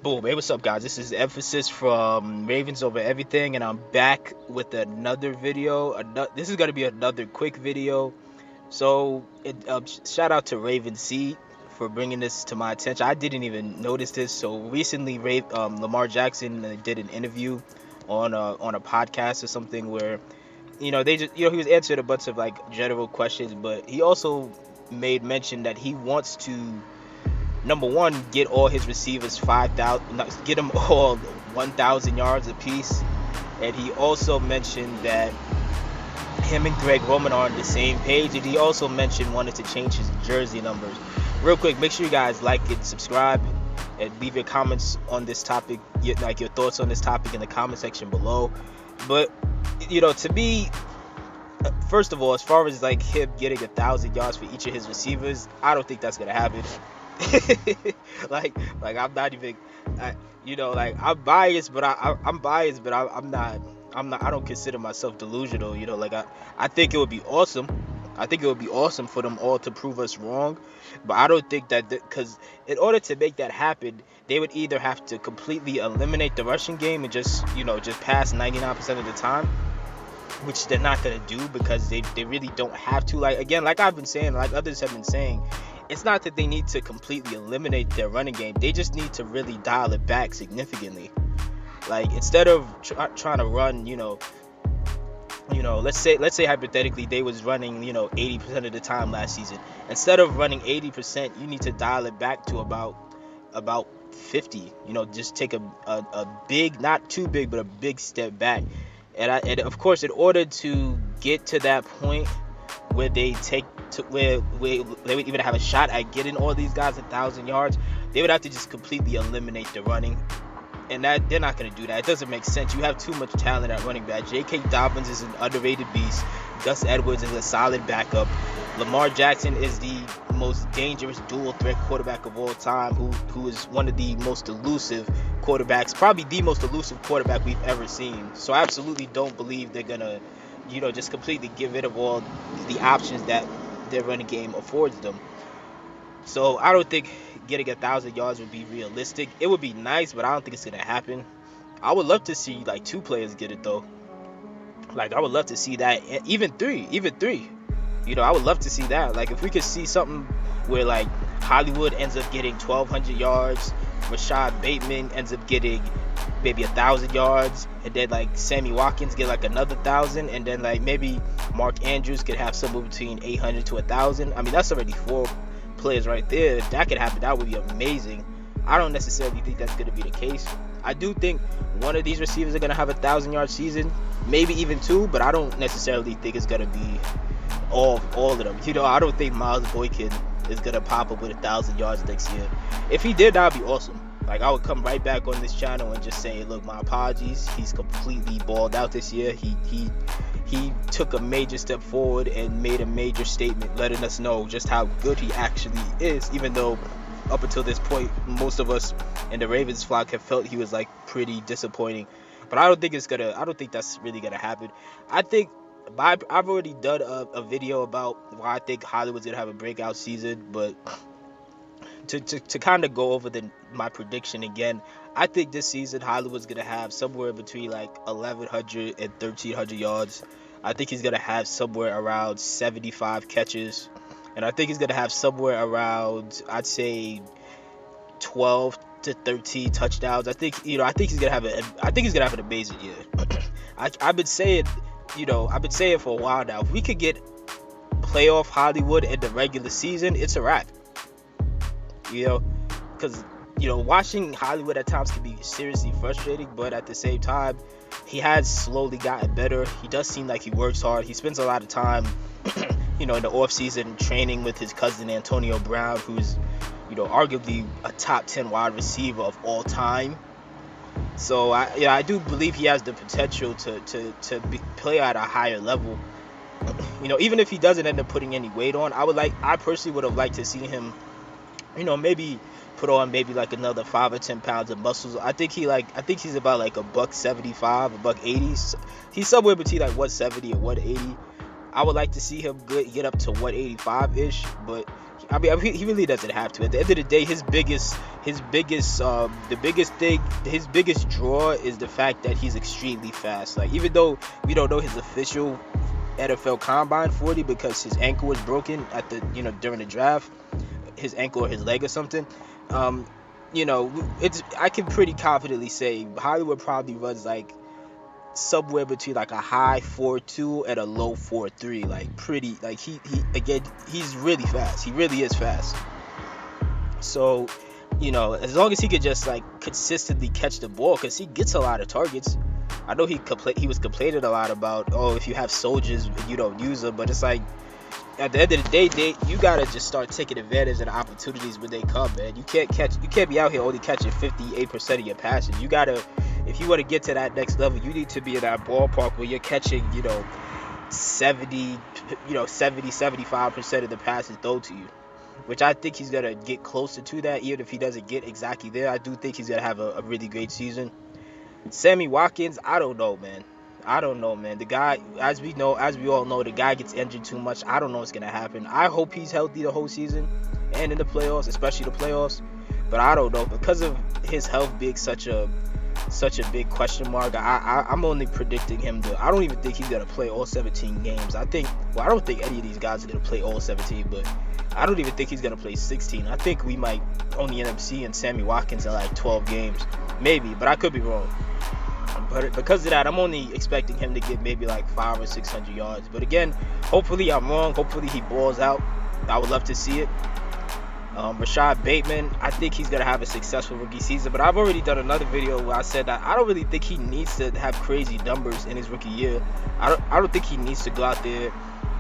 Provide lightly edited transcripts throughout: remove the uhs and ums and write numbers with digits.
Boom, hey, what's up, guys? This is Emphasis from Ravens Over Everything, and I'm back with another video. This is gonna be another quick video. Shout out to Raven C for bringing this to my attention. I didn't even notice this. So recently, Lamar Jackson did an interview on a podcast or something where they just he was answered a bunch of like general questions, but he also made mention that he wants to number one, get all his receivers 5,000, get them all 1,000 yards apiece. And he also mentioned that him and Greg Roman are on the same page. And he also mentioned wanted to change his jersey numbers. Real quick, make sure you guys like it, subscribe, and leave your comments on this topic, your thoughts on this topic in the comment section below. But to me, first of all, as far as like him getting 1,000 yards for each of his receivers, I don't think that's gonna happen. like I'm not even, I'm biased, but I'm biased, but I'm not. I don't consider myself delusional. I think it would be awesome. I think it would be awesome for them all to prove us wrong, but I don't think that because in order to make that happen, they would either have to completely eliminate the rushing game and just pass 99% of the time, which they're not gonna do because they really don't have to. Like again, like I've been saying, like others have been saying, it's not that they need to completely eliminate their running game. They just need to really dial it back significantly. Like instead of trying to run, let's say hypothetically they was running 80% of the time last season. Instead of running 80%, you need to dial it back to about 50. Just take a big, not too big, but a big step back. And of course, in order to get to that point where they take to where they would even have a shot at getting all these guys 1,000 yards, they would have to just completely eliminate the running, and that they're not going to do that. It doesn't make sense. You have too much talent at running back. J.K. Dobbins is an underrated beast. Gus Edwards is a solid backup. Lamar Jackson is the most dangerous dual threat quarterback of all time, who is one of the most elusive quarterbacks, probably the most elusive quarterback we've ever seen. So I absolutely don't believe they're gonna just completely get rid of all the options that their running game affords them. So I don't think getting 1,000 yards would be realistic. It would be nice, but I don't think it's gonna happen. I would love to see like two players get it though. Like I would love to see that, even three. I would love to see that. Like if we could see something where like Hollywood ends up getting 1,200 yards, Rashod Bateman ends up getting maybe 1,000 yards, and then like Sammy Watkins get like another 1,000, and then like maybe Mark Andrews could have somewhere between 800 to 1,000. I mean that's already four players right there. If that could happen, that would be amazing. I don't necessarily think that's going to be the case. I do think one of these receivers are going to have 1,000-yard season, maybe even two, but I don't necessarily think it's going to be all of them. I don't think Miles Boykin is going to pop up with 1,000 yards next year. If he did, that would be awesome. Like I would come right back on this channel and just say, look, my apologies. He's completely balled out this year. He took a major step forward and made a major statement letting us know just how good he actually is, even though up until this point most of us in the Ravens flock have felt he was like pretty disappointing. But I don't think that's really gonna happen. I think I've already done a video about why I think Hollywood's gonna have a breakout season, but to kind of go over my prediction again, I think this season Hollywood's gonna have somewhere between like 1,100 and 1,300 yards. I think he's gonna have somewhere around 75 catches, and I think he's gonna have somewhere around, I'd say, 12 to 13 touchdowns. I think he's gonna have an amazing year. I've been saying for a while now, if we could get playoff Hollywood in the regular season, it's a wrap. Because watching Hollywood at times can be seriously frustrating, but at the same time, he has slowly gotten better. He does seem like he works hard. He spends a lot of time, in the off season training with his cousin Antonio Brown, who's, arguably a top 10 wide receiver of all time. So I do believe he has the potential to play at a higher level. Even if he doesn't end up putting any weight on, I personally would have liked to see him, maybe put on maybe like another 5 or 10 pounds of muscles. I think he's about like a $175, $180. He's somewhere between like 170 and 180. I would like to see him get up to 185 ish, but I mean, he really doesn't have to. At the end of the day, his biggest draw is the fact that he's extremely fast. Like, even though we don't know his official NFL Combine 40 because his ankle was broken at the during the draft, his ankle or his leg or something. Um, I can pretty confidently say Hollywood probably runs like somewhere between like a high 4.2 and a low 4.3, like pretty, like he again, he's really fast. He really is fast. So, as long as he could just like consistently catch the ball, because he gets a lot of targets. I know he was complaining a lot about, oh, if you have soldiers you don't use them, but it's like at the end of the day, you gotta just start taking advantage of the opportunities when they come, man. You can't be out here only catching 58% of your passes. You gotta, if you want to get to that next level, you need to be in that ballpark where you're catching, 75% of the passes thrown to you, which I think he's gonna get closer to that. Even if he doesn't get exactly there, I do think he's gonna have a really great season. Sammy Watkins, I don't know, man. The guy, as we all know, the guy gets injured too much. I don't know what's gonna happen. I hope he's healthy the whole season and in the playoffs, especially the playoffs. But I don't know, because of his health being such a big question mark. I'm only predicting him to. I don't even think he's gonna play all 17 games. I don't think any of these guys are gonna play all 17, but I don't even think he's gonna play 16. I think we might only end up seeing Sammy Watkins in like 12 games, maybe, but I could be wrong. But because of that, I'm only expecting him to get maybe like 500 or 600 yards. But again, hopefully I'm wrong. Hopefully he balls out. I would love to see it. Rashod Bateman, I think he's going to have a successful rookie season. But I've already done another video where I said that I don't really think he needs to have crazy numbers in his rookie year. I don't think he needs to go out there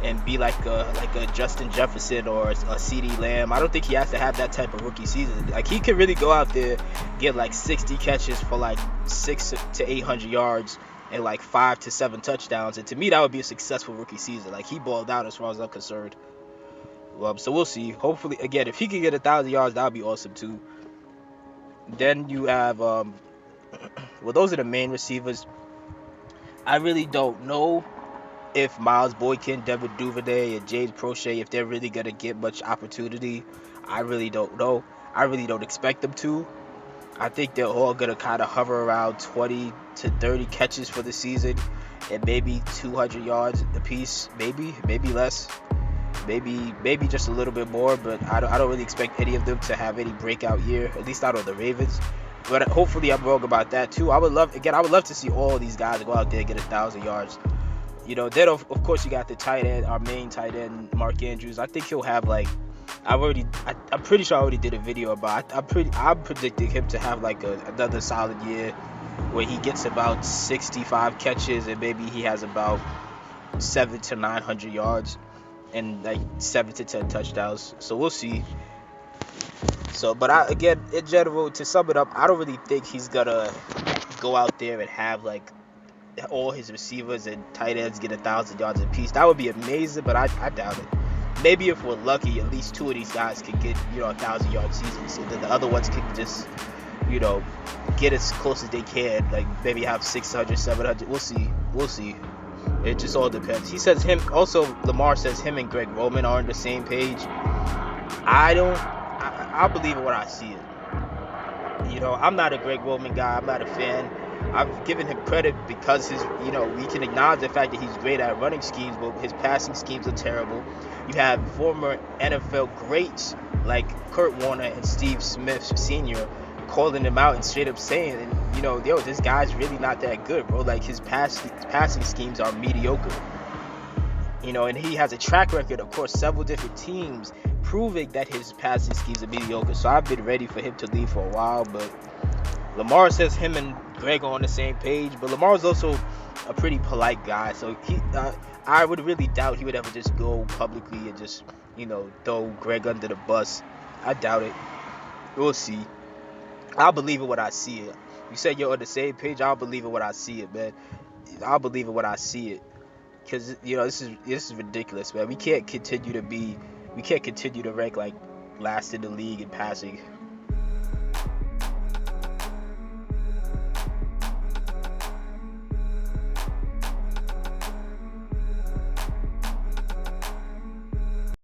and be like a Justin Jefferson or a CeeDee Lamb. I don't think he has to have that type of rookie season. Like, he could really go out there, get like 60 catches for like 600 to 800 yards and like 5 to 7 touchdowns. And to me, that would be a successful rookie season. Like, he balled out as far as I'm concerned. So we'll see. Hopefully, again, if he can get 1,000 yards, that would be awesome too. Then you have, well, those are the main receivers. I really don't know if Miles Boykin, Devin Duvernay, and James Prochet, if they're really going to get much opportunity. I really don't know. I really don't expect them to. I think they're all going to kind of hover around 20 to 30 catches for the season and maybe 200 yards apiece, maybe less. Maybe just a little bit more, but I don't really expect any of them to have any breakout year, at least not on the Ravens. But hopefully I'm wrong about that too. I would love to see all of these guys go out there and get 1,000 yards. Then of course you got the tight end, our main tight end, Mark Andrews. I think he'll have like, I'm pretty sure I already did a video about. I'm predicting him to have like another solid year where he gets about 65 catches and maybe he has about 700 to 900 yards and like 7 to 10 touchdowns. So we'll see. So, but again, in general, to sum it up, I don't really think he's gonna go out there and have like all his receivers and tight ends get 1,000 yards apiece. That would be amazing, but I doubt it. Maybe if we're lucky, at least 2 of these guys could get 1,000 yard seasons, and then the other ones can just get as close as they can, like maybe have 600, 700. We'll see. It just all depends. He says Lamar says him and Greg Roman are on the same page. I'll believe it when I see it. I'm not a Greg Roman guy. I'm not a fan. I've given him credit because we can acknowledge the fact that he's great at running schemes, but his passing schemes are terrible. You have former NFL greats like Kurt Warner and Steve Smith Sr. calling him out and straight up saying, this guy's really not that good, bro. Like, his passing schemes are mediocre. And he has a track record, of course, several different teams proving that his passing schemes are mediocre. So I've been ready for him to leave for a while, but Lamar says him and Greg are on the same page. But Lamar's also a pretty polite guy, so I would really doubt he would ever just go publicly and just, throw Greg under the bus. I doubt it. We'll see. I'll believe it when I see it. You said you're on the same page. I'll believe it when I see it, man. I'll believe it when I see it. Because, this is ridiculous, man. We can't continue to rank like last in the league in passing.